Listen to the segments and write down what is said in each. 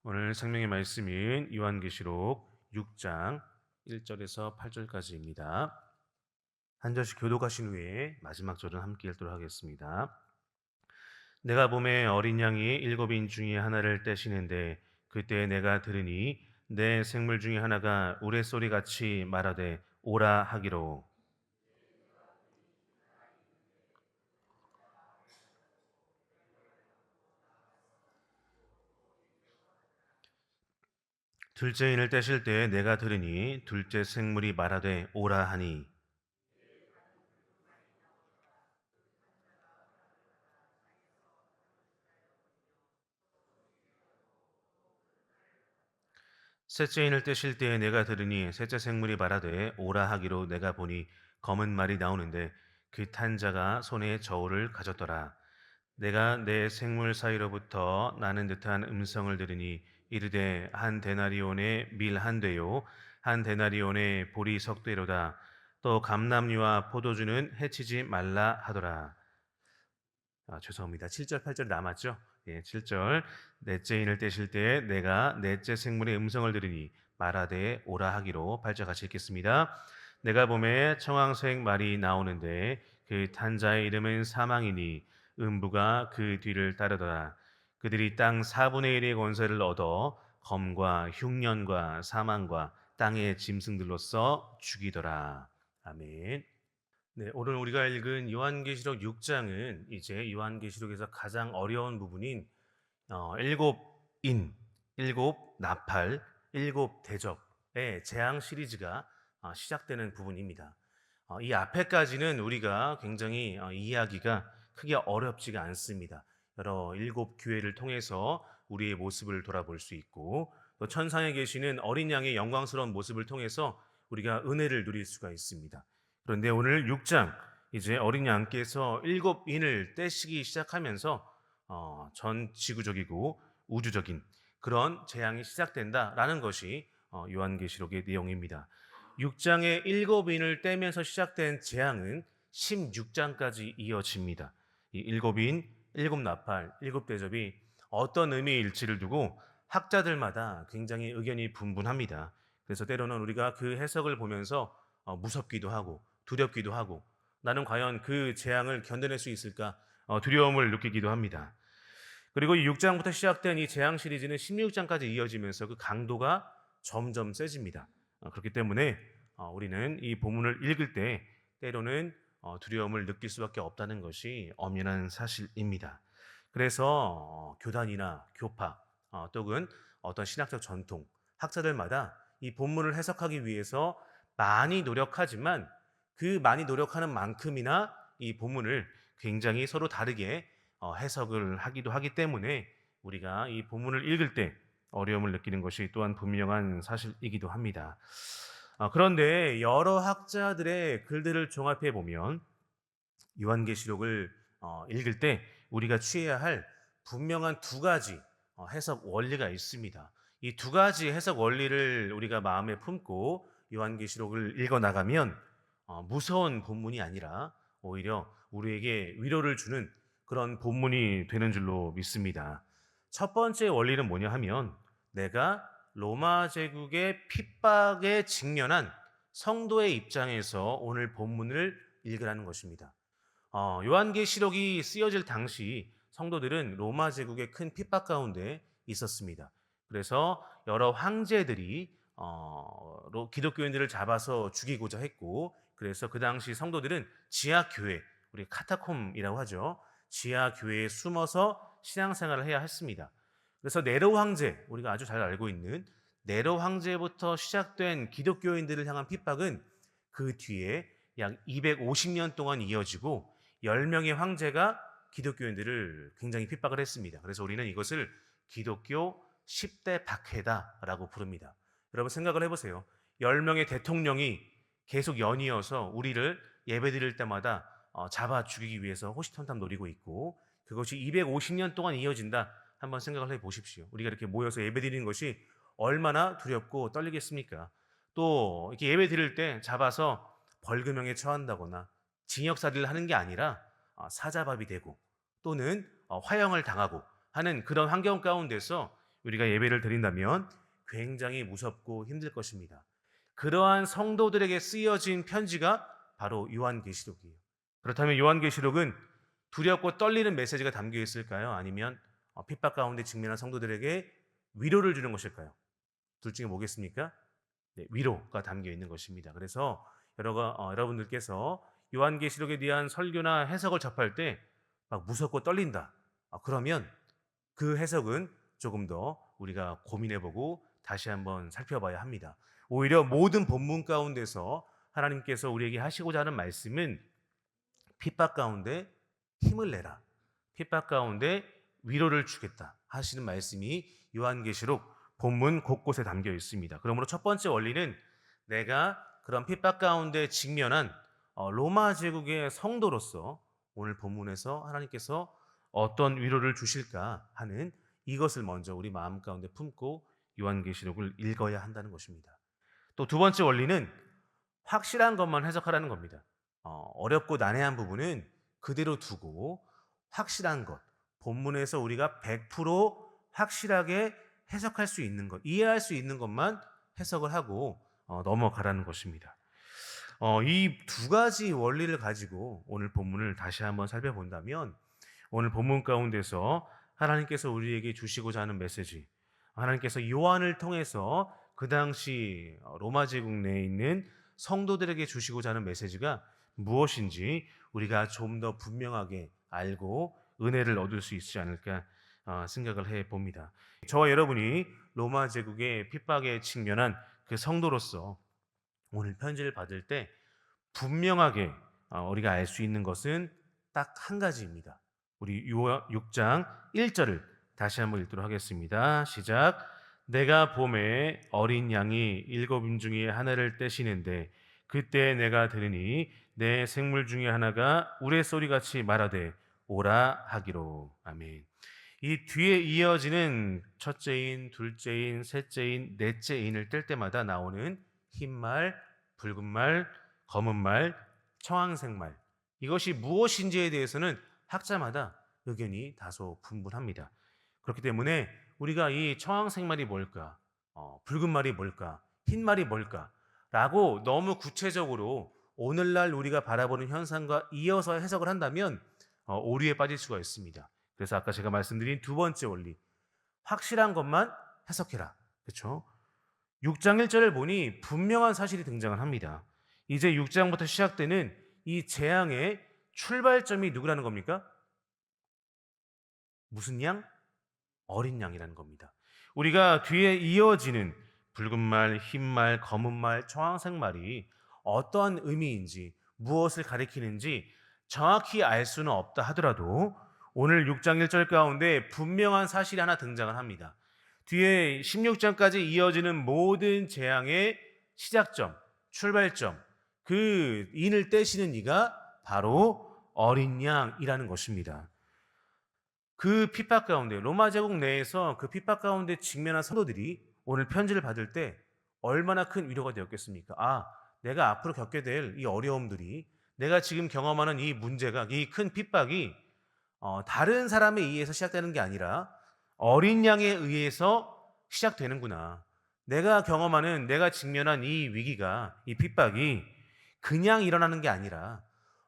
오늘 생명의 말씀인 요한계시록 6장 1절에서 8절까지입니다. 한 절씩 교독하신 후에 마지막 절은 함께 읽도록 하겠습니다. 내가 봄에 어린 양이 일곱인 중에 하나를 떼시는데 그때 내가 들으니 내 생물 중에 하나가 우레소리같이 말하되 오라 하기로. 둘째 인을 떼실 때에 내가 들으니 둘째 생물이 말하되 오라 하니. 셋째 인을 떼실 때에 내가 들으니 셋째 생물이 말하되 오라 하기로. 내가 보니 검은 말이 나오는데 그 탄 자가 손에 저울을 가졌더라. 내가 내 생물 사이로부터 나는 듯한 음성을 들으니 이르되 한 데나리온의 밀 한 되요 한 데나리온의 보리 석 되로다. 또 감람류와 포도주는 해치지 말라 하더라. 죄송합니다. 7절, 8절 남았죠? 예, 7절. 넷째 인을 떼실 때에 내가 넷째 생물의 음성을 들으니 말하되 오라 하기로. 8절 같이 읽겠습니다. 내가 봄에 청황색 말이 나오는데 그 탄자의 이름은 사망이니 음부가 그 뒤를 따르더라. 그들이 땅 4분의 1의 권세를 얻어 검과 흉년과 사망과 땅의 짐승들로서 죽이더라. 아멘. 네, 오늘 우리가 읽은 요한계시록 6장은 이제 요한계시록에서 가장 어려운 부분인 일곱 인, 일곱 나팔, 일곱 대접의 재앙 시리즈가 시작되는 부분입니다. 이 앞에까지는 우리가 굉장히 이해하기가 크게 어렵지가 않습니다. 여러 일곱 교회를 통해서 우리의 모습을 돌아볼 수 있고 또 천상에 계시는 어린 양의 영광스러운 모습을 통해서 우리가 은혜를 누릴 수가 있습니다. 그런데 오늘 6장 이제 어린 양께서 일곱 인을 떼시기 시작하면서 전 지구적이고 우주적인 그런 재앙이 시작된다라는 것이 요한계시록의 내용입니다. 6장의 일곱 인을 떼면서 시작된 재앙은 16장까지 이어집니다. 이 일곱 인, 일곱 나팔, 일곱 대접이 어떤 의미일지를 두고 학자들마다 굉장히 의견이 분분합니다. 그래서 때로는 우리가 그 해석을 보면서 무섭기도 하고 두렵기도 하고 나는 과연 그 재앙을 견뎌낼 수 있을까 두려움을 느끼기도 합니다. 그리고 이 6장부터 시작된 이 재앙 시리즈는 16장까지 이어지면서 그 강도가 점점 세집니다. 그렇기 때문에 우리는 이 본문을 읽을 때 때로는 두려움을 느낄 수밖에 없다는 것이 엄연한 사실입니다. 그래서 교단이나 교파 또는 어떤 신학적 전통, 학자들마다 이 본문을 해석하기 위해서 많이 노력하지만 그 많이 노력하는 만큼이나 이 본문을 굉장히 서로 다르게 해석을 하기도 하기 때문에 우리가 이 본문을 읽을 때 어려움을 느끼는 것이 또한 분명한 사실이기도 합니다. 그런데 여러 학자들의 글들을 종합해 보면 요한계시록을 읽을 때 우리가 취해야 할 분명한 두 가지 해석 원리가 있습니다. 이 두 가지 해석 원리를 우리가 마음에 품고 요한계시록을 읽어 나가면 무서운 본문이 아니라 오히려 우리에게 위로를 주는 그런 본문이 되는 줄로 믿습니다. 첫 번째 원리는 뭐냐 하면 내가 로마 제국의 핍박에 직면한 성도의 입장에서 오늘 본문을 읽으라는 것입니다. 요한계시록이 쓰여질 당시 성도들은 로마 제국의 큰 핍박 가운데 있었습니다. 그래서 여러 황제들이 기독교인들을 잡아서 죽이고자 했고, 그래서 그 당시 성도들은 지하 교회, 우리 카타콤이라고 하죠. 지하 교회에 숨어서 신앙생활을 해야 했습니다. 그래서 네로 황제, 우리가 아주 잘 알고 있는 네로 황제부터 시작된 기독교인들을 향한 핍박은 그 뒤에 약 250년 동안 이어지고 10명의 황제가 기독교인들을 굉장히 핍박을 했습니다. 그래서 우리는 이것을 기독교 10대 박해다라고 부릅니다. 여러분 생각을 해보세요. 10명의 대통령이 계속 연이어서 우리를 예배드릴 때마다 잡아 죽이기 위해서 호시탐탐 노리고 있고 그것이 250년 동안 이어진다. 한번 생각을 해보십시오. 우리가 이렇게 모여서 예배드리는 것이 얼마나 두렵고 떨리겠습니까? 또 이렇게 예배드릴 때 잡아서 벌금형에 처한다거나 징역살이를 하는 게 아니라 사자밥이 되고 또는 화형을 당하고 하는 그런 환경 가운데서 우리가 예배를 드린다면 굉장히 무섭고 힘들 것입니다. 그러한 성도들에게 쓰여진 편지가 바로 요한계시록이에요. 그렇다면 요한계시록은 두렵고 떨리는 메시지가 담겨 있을까요? 아니면 핍박 가운데 직면한 성도들에게 위로를 주는 것일까요? 둘 중에 뭐겠습니까? 네, 위로가 담겨 있는 것입니다. 그래서 여러분들께서 요한계시록에 대한 설교나 해석을 접할 때 막 무섭고 떨린다. 그러면 그 해석은 조금 더 우리가 고민해보고 다시 한번 살펴봐야 합니다. 오히려 모든 본문 가운데서 하나님께서 우리에게 하시고자 하는 말씀은 핍박 가운데 힘을 내라. 핍박 가운데 위로를 주겠다 하시는 말씀이 요한계시록 본문 곳곳에 담겨 있습니다. 그러므로 첫 번째 원리는 내가 그런 핍박 가운데 직면한 로마 제국의 성도로서 오늘 본문에서 하나님께서 어떤 위로를 주실까 하는 이것을 먼저 우리 마음 가운데 품고 요한계시록을 읽어야 한다는 것입니다. 또 두 번째 원리는 확실한 것만 해석하라는 겁니다. 어렵고 난해한 부분은 그대로 두고 확실한 것, 본문에서 우리가 100% 확실하게 해석할 수 있는 것, 이해할 수 있는 것만 해석을 하고 넘어가라는 것입니다. 이 두 가지 원리를 가지고 오늘 본문을 다시 한번 살펴본다면 오늘 본문 가운데서 하나님께서 우리에게 주시고자 하는 메시지, 하나님께서 요한을 통해서 그 당시 로마 제국 내에 있는 성도들에게 주시고자 하는 메시지가 무엇인지 우리가 좀 더 분명하게 알고 은혜를 얻을 수 있지 않을까 생각을 해 봅니다. 저와 여러분이 로마 제국의 핍박에 직면한 그 성도로서 오늘 편지를 받을 때 분명하게 우리가 알 수 있는 것은 딱 한 가지입니다. 우리 6장 1절을 다시 한번 읽도록 하겠습니다. 시작. 내가 봄에 어린 양이 7인 중에 하나를 떼시는데 그때 내가 들으니 내 생물 중에 하나가 우레소리같이 말하되 오라 하기로. 아멘. 이 뒤에 이어지는 첫째인, 둘째인, 셋째인, 넷째인을 뗄 때마다 나오는 흰말, 붉은말, 검은말, 청황색말, 이것이 무엇인지에 대해서는 학자마다 의견이 다소 분분합니다. 그렇기 때문에 우리가 이 청황색말이 뭘까, 붉은 말이 뭘까, 흰 말이 뭘까 라고 너무 구체적으로 오늘날 우리가 바라보는 현상과 이어서 해석을 한다면 오류에 빠질 수가 있습니다. 그래서 아까 제가 말씀드린 두 번째 원리, 확실한 것만 해석해라. 그렇죠? 6장 1절을 보니 분명한 사실이 등장을 합니다. 이제 6장부터 시작되는 이 재앙의 출발점이 누구라는 겁니까? 무슨 양? 어린 양이라는 겁니다. 우리가 뒤에 이어지는 붉은 말, 흰 말, 검은 말, 청황색 말이 어떠한 의미인지 무엇을 가리키는지 정확히 알 수는 없다 하더라도 오늘 6장 1절 가운데 분명한 사실이 하나 등장을 합니다. 뒤에 16장까지 이어지는 모든 재앙의 시작점, 출발점, 그 인을 떼시는 이가 바로 어린 양이라는 것입니다. 그 핍박 가운데, 로마 제국 내에서 그 핍박 가운데 직면한 성도들이 오늘 편지를 받을 때 얼마나 큰 위로가 되었겠습니까? 내가 앞으로 겪게 될 이 어려움들이, 내가 지금 경험하는 이 문제가, 이 큰 핍박이 다른 사람에 의해서 시작되는 게 아니라 어린 양에 의해서 시작되는구나. 내가 경험하는, 내가 직면한 이 위기가, 이 핍박이 그냥 일어나는 게 아니라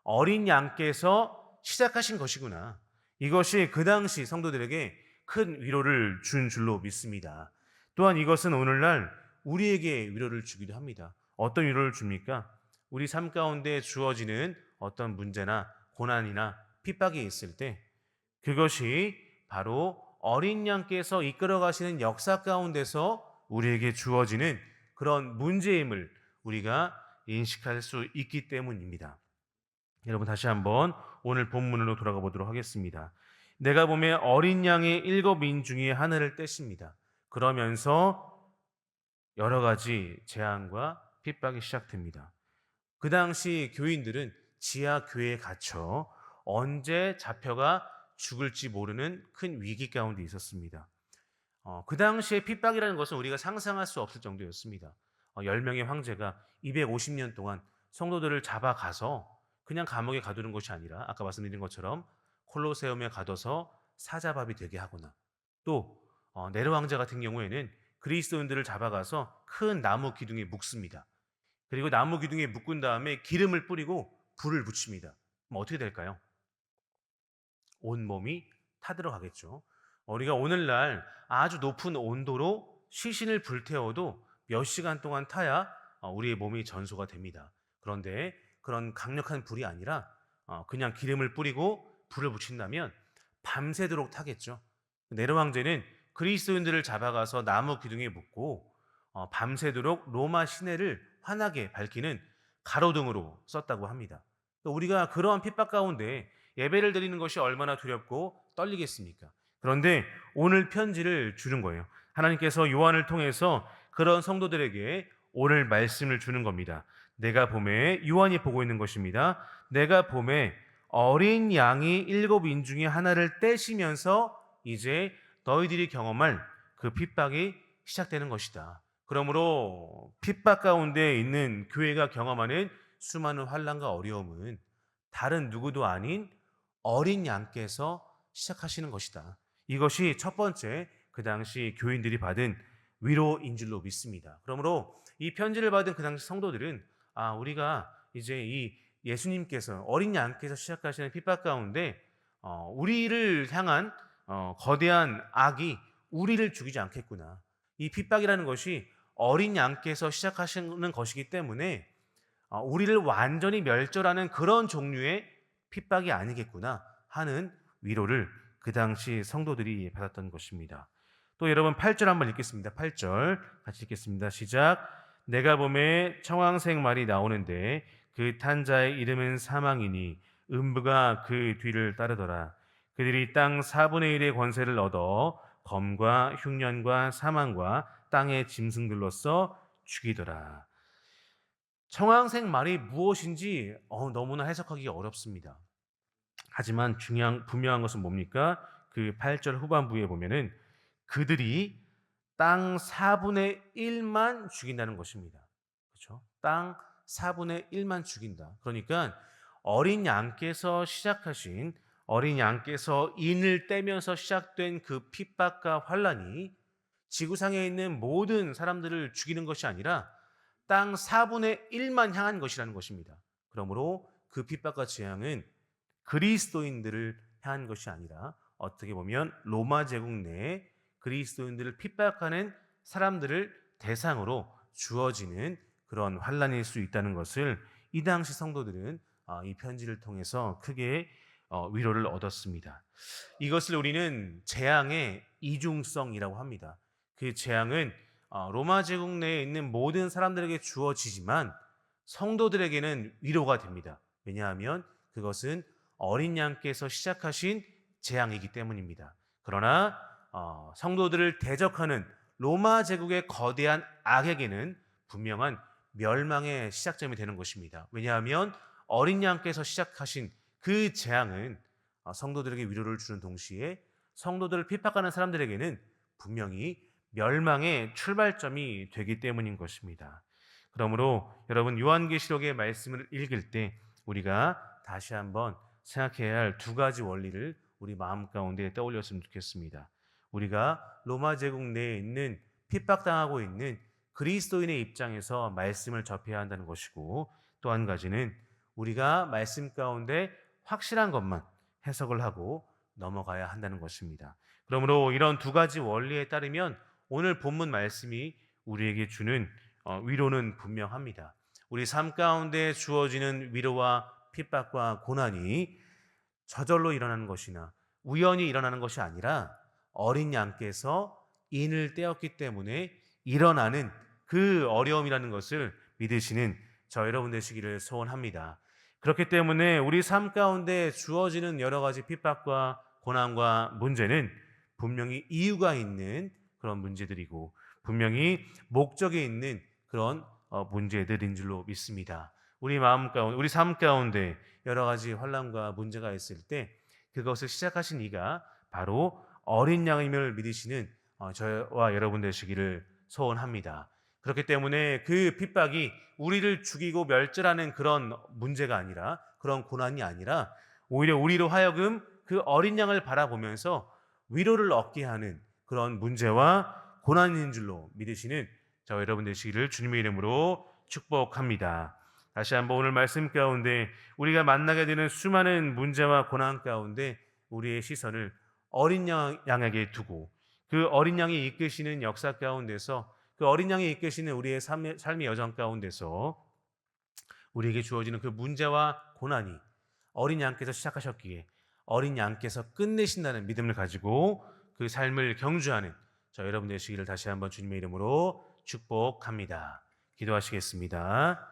어린 양께서 시작하신 것이구나. 이것이 그 당시 성도들에게 큰 위로를 준 줄로 믿습니다. 또한 이것은 오늘날 우리에게 위로를 주기도 합니다. 어떤 위로를 줍니까? 우리 삶 가운데 주어지는 어떤 문제나 고난이나 핍박이 있을 때 그것이 바로 어린 양께서 이끌어 가시는 역사 가운데서 우리에게 주어지는 그런 문제임을 우리가 인식할 수 있기 때문입니다. 여러분 다시 한번 오늘 본문으로 돌아가 보도록 하겠습니다. 내가 보면 어린 양의 7인 중에 하나를 떼십니다. 그러면서 여러 가지 재앙과 핍박이 시작됩니다. 그 당시 교인들은 지하 교회에 갇혀 언제 잡혀가 죽을지 모르는 큰 위기 가운데 있었습니다. 그 당시에 핍박이라는 것은 우리가 상상할 수 없을 정도였습니다. 10명의 황제가 250년 동안 성도들을 잡아가서 그냥 감옥에 가두는 것이 아니라 아까 말씀드린 것처럼 콜로세움에 가둬서 사자밥이 되게 하거나 또 네로 왕자 같은 경우에는 그리스도인들을 잡아가서 큰 나무 기둥에 묶습니다. 그리고 나무 기둥에 묶은 다음에 기름을 뿌리고 불을 붙입니다. 그럼 어떻게 될까요? 온몸이 타들어가겠죠. 우리가 오늘날 아주 높은 온도로 시신을 불태워도 몇 시간 동안 타야 우리의 몸이 전소가 됩니다. 그런데 그런 강력한 불이 아니라 그냥 기름을 뿌리고 불을 붙인다면 밤새도록 타겠죠. 네로 황제는 그리스도인들을 잡아가서 나무 기둥에 묶고 밤새도록 로마 시내를 환하게 밝히는 가로등으로 썼다고 합니다. 우리가 그러한 핍박 가운데 예배를 드리는 것이 얼마나 두렵고 떨리겠습니까? 그런데 오늘 편지를 주는 거예요. 하나님께서 요한을 통해서 그런 성도들에게 오늘 말씀을 주는 겁니다. 내가 봄에 요한이 보고 있는 것입니다. 내가 봄에 어린 양이 7인 중에 하나를 떼시면서 이제 너희들이 경험할 그 핍박이 시작되는 것이다. 그러므로 핍박 가운데 있는 교회가 경험하는 수많은 환난과 어려움은 다른 누구도 아닌 어린 양께서 시작하시는 것이다. 이것이 첫 번째 그 당시 교인들이 받은 위로인 줄로 믿습니다. 그러므로 이 편지를 받은 그 당시 성도들은 우리가 이제 이 예수님께서 어린 양께서 시작하시는 핍박 가운데 우리를 향한 거대한 악이 우리를 죽이지 않겠구나. 이 핍박이라는 것이 어린 양께서 시작하시는 것이기 때문에 우리를 완전히 멸절하는 그런 종류의 핍박이 아니겠구나 하는 위로를 그 당시 성도들이 받았던 것입니다. 또 여러분 8절 한번 읽겠습니다. 8절 같이 읽겠습니다. 시작. 내가 봄에 청황색 말이 나오는데 그 탄 자의 이름은 사망이니 음부가 그 뒤를 따르더라. 그들이 땅 4분의 1의 권세를 얻어 검과 흉년과 사망과 땅의 짐승들로서 죽이더라. 청황색 말이 무엇인지 너무나 해석하기 어렵습니다. 하지만 분명한 것은 뭡니까? 그 8절 후반부에 보면은 그들이 땅 4분의 1만 죽인다는 것입니다. 그렇죠? 땅 4분의 1만 죽인다. 그러니까 어린 양께서 시작하신 어린 양께서 인을 떼면서 시작된 그 핍박과 환란이 지구상에 있는 모든 사람들을 죽이는 것이 아니라 땅 4분의 1만 향한 것이라는 것입니다. 그러므로 그 핍박과 재앙은 그리스도인들을 향한 것이 아니라 어떻게 보면 로마 제국 내에 그리스도인들을 핍박하는 사람들을 대상으로 주어지는 그런 환란일 수 있다는 것을 이 당시 성도들은 이 편지를 통해서 크게 위로를 얻었습니다. 이것을 우리는 재앙의 이중성이라고 합니다. 그 재앙은 로마 제국 내에 있는 모든 사람들에게 주어지지만 성도들에게는 위로가 됩니다. 왜냐하면 그것은 어린 양께서 시작하신 재앙이기 때문입니다. 그러나 성도들을 대적하는 로마 제국의 거대한 악에게는 분명한 멸망의 시작점이 되는 것입니다. 왜냐하면 어린 양께서 시작하신 그 재앙은 성도들에게 위로를 주는 동시에 성도들을 핍박하는 사람들에게는 분명히 멸망의 출발점이 되기 때문인 것입니다. 그러므로 여러분 요한계시록의 말씀을 읽을 때 우리가 다시 한번 생각해야 할 두 가지 원리를 우리 마음 가운데 떠올렸으면 좋겠습니다. 우리가 로마 제국 내에 있는 핍박당하고 있는 그리스도인의 입장에서 말씀을 접해야 한다는 것이고, 또 한 가지는 우리가 말씀 가운데 확실한 것만 해석을 하고 넘어가야 한다는 것입니다. 그러므로 이런 두 가지 원리에 따르면 오늘 본문 말씀이 우리에게 주는 위로는 분명합니다. 우리 삶 가운데 주어지는 위로와 핍박과 고난이 저절로 일어나는 것이나 우연히 일어나는 것이 아니라 어린 양께서 인을 떼었기 때문에 일어나는 그 어려움이라는 것을 믿으시는 저 여러분 되시기를 소원합니다. 그렇기 때문에 우리 삶 가운데 주어지는 여러 가지 핍박과 고난과 문제는 분명히 이유가 있는 그런 문제들이고 분명히 목적이 있는 그런 문제들인 줄로 믿습니다. 우리 마음 가운데, 우리 삶 가운데 여러 가지 환난과 문제가 있을 때 그것을 시작하신 이가 바로 어린 양임을 믿으시는 저와 여러분 되시기를 소원합니다. 그렇기 때문에 그 핍박이 우리를 죽이고 멸절하는 그런 문제가 아니라, 그런 고난이 아니라 오히려 우리로 하여금 그 어린 양을 바라보면서 위로를 얻게 하는 그런 문제와 고난인 줄로 믿으시는 저와 여러분 되시기를 주님의 이름으로 축복합니다. 다시 한번 오늘 말씀 가운데 우리가 만나게 되는 수많은 문제와 고난 가운데 우리의 시선을 어린 양에게 두고 그 어린 양이 이끄시는 역사 가운데서 그 어린 양이 이끄시는 우리의 삶의 여정 가운데서 우리에게 주어지는 그 문제와 고난이 어린 양께서 시작하셨기에 어린 양께서 끝내신다는 믿음을 가지고 그 삶을 경주하는 저 여러분 되시기를 다시 한번 주님의 이름으로 축복합니다. 기도하시겠습니다.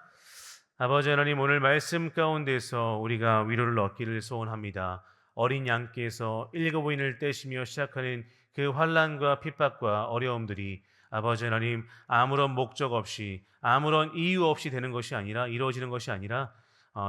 아버지 하나님, 오늘 말씀 가운데서 우리가 위로를 얻기를 소원합니다. 어린 양께서 일곱인을 떼시며 시작하는 그 환난과 핍박과 어려움들이 아버지 하나님 아무런 목적 없이 아무런 이유 없이 되는 것이 아니라 이루어지는 것이 아니라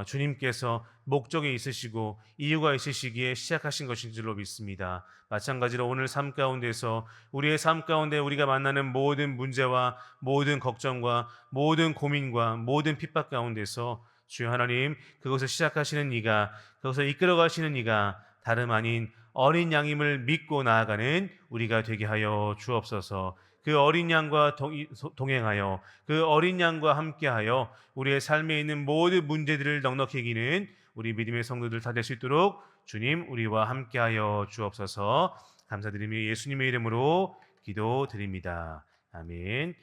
주님께서 목적이 있으시고 이유가 있으시기에 시작하신 것인 줄로 믿습니다. 마찬가지로 오늘 삶 가운데서 우리의 삶 가운데 우리가 만나는 모든 문제와 모든 걱정과 모든 고민과 모든 핍박 가운데서 주여 하나님, 그것을 시작하시는 이가, 그것을 이끌어 가시는 이가 다름 아닌 어린 양임을 믿고 나아가는 우리가 되게 하여 주옵소서. 그 어린 양과 동행하여 그 어린 양과 함께하여 우리의 삶에 있는 모든 문제들을 넉넉히 이기는 우리 믿음의 성도들 다 될 수 있도록 주님 우리와 함께하여 주옵소서. 감사드리며 예수님의 이름으로 기도드립니다. 아멘.